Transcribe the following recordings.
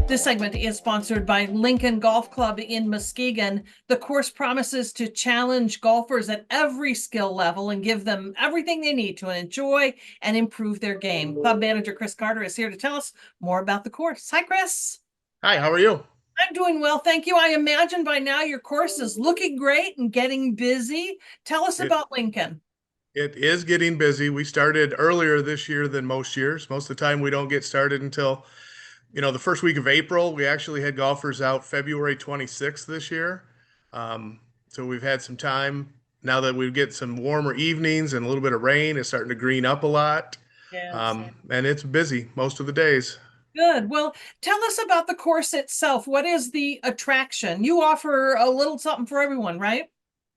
This segment is sponsored by Lincoln Golf Club in Muskegon. The course promises to challenge golfers at every skill level and give them everything they need to enjoy and improve their game. Club manager Chris Carter is here to tell us more about the course. Hi, Chris. Hi, how are you? I'm doing well, thank you. I imagine by now your course is looking great and getting busy. Tell us It about Lincoln. it is getting busy. We started earlier this year than most years. Most of the time we don't get started until, the first week of April. We actually had golfers out February 26th this year. So we've had some time now that we get some warmer evenings and a little bit of rain. It's starting to green up a lot. Yes. And it's busy most of the days. Good. Well, tell us about the course itself. What is the attraction? You offer a little something for everyone, right?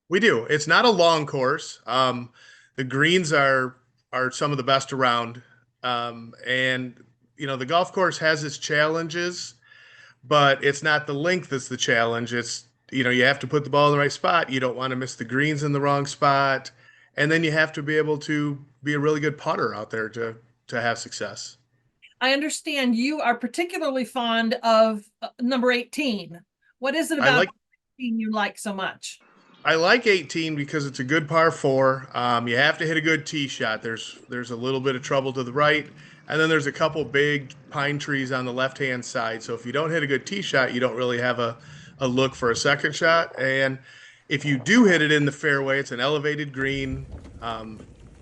We do. It's not a long course. The greens are some of the best around. And the golf course has its challenges, but it's not the length that's the challenge. It's you have to put the ball in the right spot. You don't want to miss the greens in the wrong spot, and then you have to be able to be a really good putter out there to have success. I understand you are particularly fond of number 18. What is it I about like 18 you like so much? I like 18 because it's a good par four. You have to hit a good tee shot. There's a little bit of trouble to the right, and then there's a couple big pine trees on the left hand side. So if you don't hit a good tee shot, you don't really have a look for a second shot. And if you do hit it in the fairway, it's an elevated green. Um,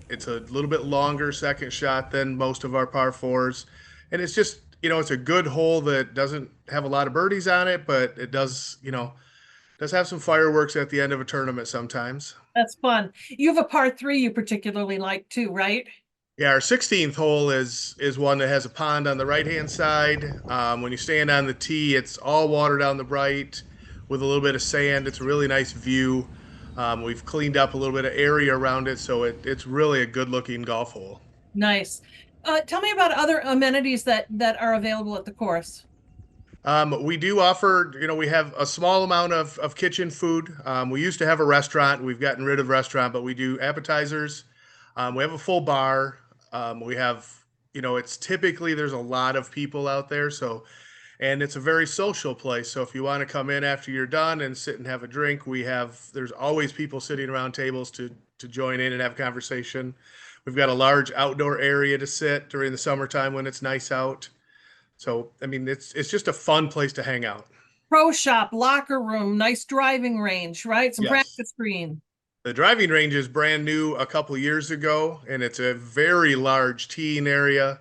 it's a little bit longer second shot than most of our par fours, and it's just it's a good hole that doesn't have a lot of birdies on it, but it does have some fireworks at the end of a tournament sometimes. That's fun. You have a par three you particularly like too, right? Yeah, our 16th hole is one that has a pond on the right hand side. When you stand on the tee, it's all water down the right with a little bit of sand. It's a really nice view. We've cleaned up a little bit of area around it, so it's really a good looking golf hole. Nice. Tell me about other amenities that are available at the course. We do offer, we have a small amount of kitchen food. We used to have a restaurant. We've gotten rid of the restaurant, but we do appetizers. We have a full bar. We have, it's typically there's a lot of people out there. And it's a very social place. So if you want to come in after you're done and sit and have a drink, there's always people sitting around tables to join in and have conversation. We've got a large outdoor area to sit during the summertime when it's nice out. So, I mean, it's just a fun place to hang out. Pro shop, locker room, nice driving range, right? Some Yes. practice green. The driving range is brand new a couple years ago, and it's a very large teeing area.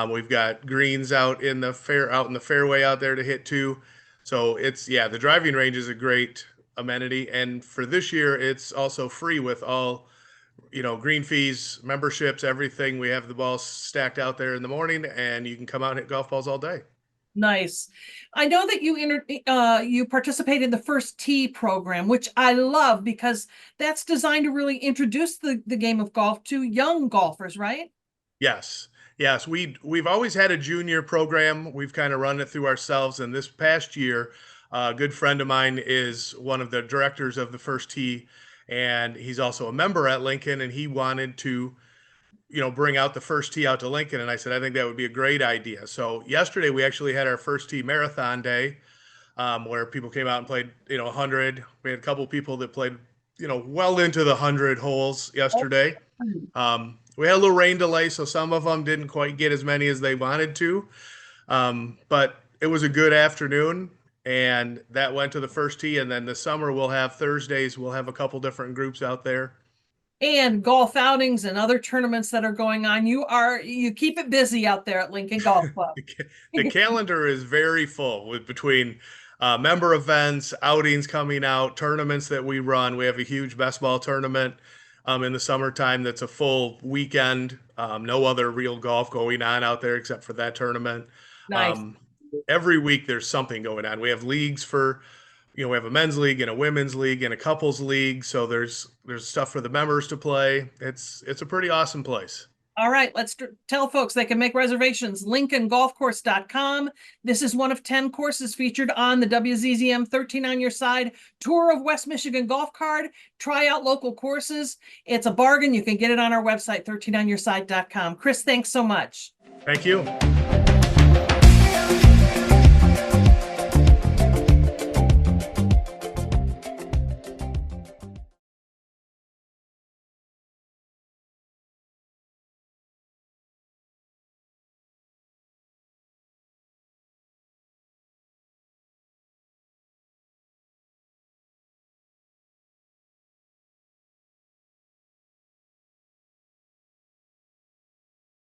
We've got greens out in the fairway out there to hit to. So the driving range is a great amenity. And for this year, it's also free with all, green fees, memberships, everything. We have the balls stacked out there in the morning, and you can come out and hit golf balls all day. Nice. I know that you participate in the First Tee program, which I love because that's designed to really introduce the game of golf to young golfers, right? Yes. Yes, we've always had a junior program. We've kind of run it through ourselves, and this past year, a good friend of mine is one of the directors of the First Tee, and he's also a member at Lincoln, and he wanted to, bring out the First Tee out to Lincoln, and I said I think that would be a great idea. So yesterday we actually had our First Tee marathon day, where people came out and played, 100. We had a couple people that played, well into the 100 holes yesterday. We had a little rain delay, so some of them didn't quite get as many as they wanted to. But it was a good afternoon, and that went to the First Tee. And then this summer, Thursdays, we'll have a couple different groups out there. And golf outings and other tournaments that are going on. You keep it busy out there at Lincoln Golf Club. The calendar is very full with between member events, outings coming out, tournaments that we run. We have a huge best ball tournament in the summertime that's a full weekend. No other real golf going on out there except for that tournament. Nice. Um, every week there's something going on. We have leagues for, we have a men's league and a women's league and a couples league. So there's stuff for the members to play. It's a pretty awesome place. All right, let's tell folks they can make reservations. LincolnGolfCourse.com. This is one of 10 courses featured on the WZZM 13 on Your Side Tour of West Michigan Golf Card. Try out local courses. It's a bargain. You can get it on our website, 13onyourside.com. Chris, thanks so much. Thank you.